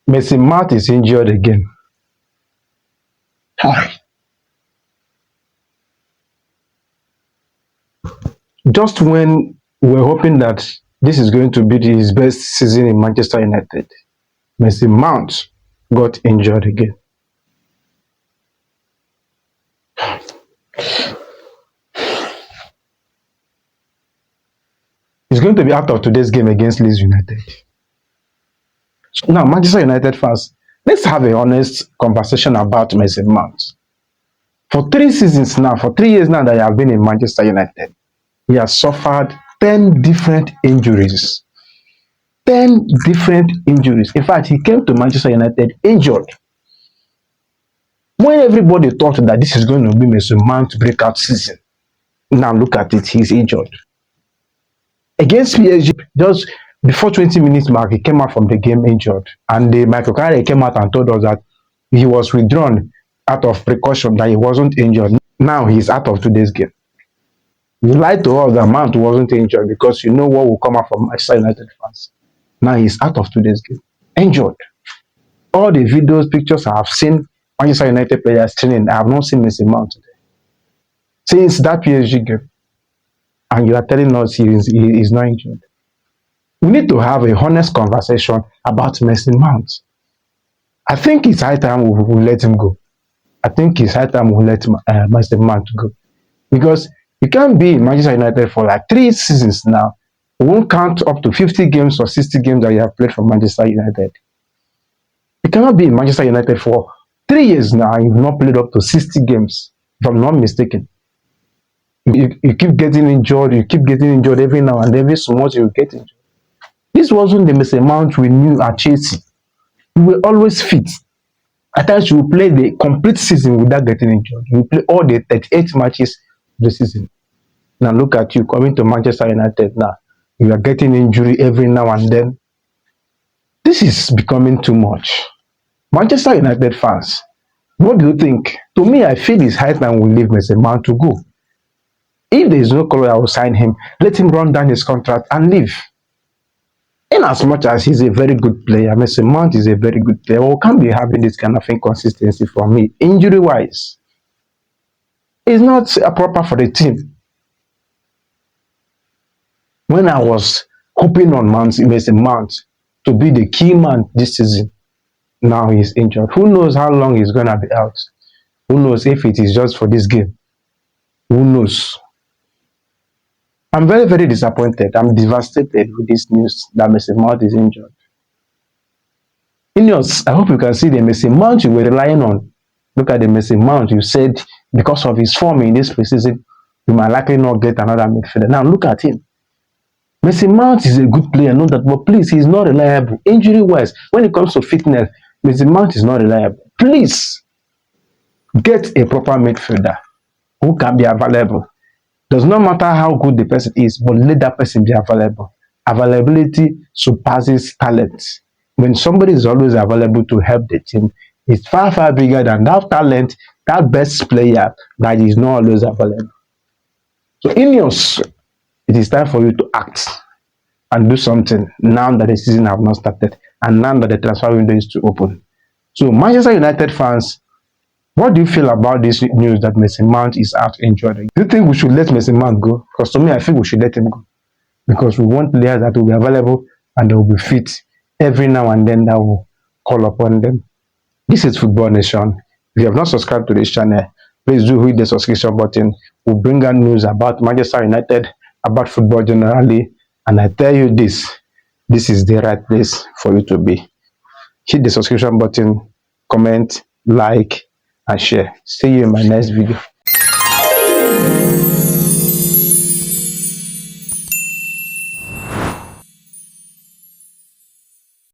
Messi Mount is injured again. Just when we're hoping that this is going to be his best season in Manchester United, Messi Mount got injured again. He's going to be out of today's game against Leeds United. Now, Manchester United fans, let's have a honest conversation about Messi Mount. For 3 seasons now, for 3 years now that he has been in Manchester United, he has suffered 10 different injuries. 10 different injuries. In fact, he came to Manchester United injured. When everybody thought that this is going to be Messi Mount's breakout season, now look at it, he's injured. Against PSG, just before 20 minutes mark, he came out from the game injured. And the Michael Carey came out and told us that he was withdrawn out of precaution, that he wasn't injured. Now he's out of today's game. You lied to us that Mount wasn't injured because you know what will come out from Manchester United fans. Now he's out of today's game. Injured. All the videos, pictures I have seen Manchester United players training, I have not seen Messi Mount today. Since that PSG game. And you are telling us he is not injured. We need to have a honest conversation about Messi Mount. I think it's high time we let him go. I think it's high time we let Messi Mount go. Because you can't be in Manchester United for like 3 seasons now. We won't count up to 50 games or 60 games that you have played for Manchester United. You cannot be in Manchester United for 3 years now and you've not played up to 60 games, if I'm not mistaken. You keep getting injured, every now and every so much you get injured. This wasn't the Messi Mount we knew at Chelsea. You were always fit. At times you will play the complete season without getting injured. You will play all the 38 matches of the season. Now look at you coming to Manchester United now. You are getting injury every now and then. This is becoming too much. Manchester United fans, what do you think? To me, I feel it's high time we leave Messi Mount to go. If there is no color, I will sign him. Let him run down his contract and leave. In as much as he's a very good player, Messi Mount is a very good player. We can't be having this kind of inconsistency from me. Injury-wise, it's not proper for the team. When I was hoping on Messi Mount to be the key man this season, now he's injured. Who knows how long he's going to be out? Who knows if it is just for this game? Who knows? I'm very, very disappointed. I'm devastated with this news that Messi Mount is injured. Ineos, I hope you can see the Messi Mount you were relying on. Look at the Messi Mount. You said because of his form in this preseason, you might likely not get another midfielder. Now look at him. Messi Mount is a good player, know that, but please, he's not reliable. Injury-wise, when it comes to fitness, Messi Mount is not reliable. Please, get a proper midfielder who can be available. Does not matter how good the person is, but let that person be available. Availability surpasses talent. When somebody is always available to help the team, it's far, far bigger than that talent, that best player that is not always available. So Ineos, it is time for you to act and do something now that the season have not started and now that the transfer window is to open. So Manchester United fans, what do you feel about this news that Messi Mount is out injured? Do you think we should let Messi Mount go? Because to me, I think we should let him go. Because we want players that will be available and they will be fit every now and then that will call upon them. This is Football Nation. If you have not subscribed to this channel, please do hit the subscription button. We'll bring out news about Manchester United, about football generally. And I tell you this is the right place for you to be. Hit the subscription button, comment, like, and share. See you in my next video.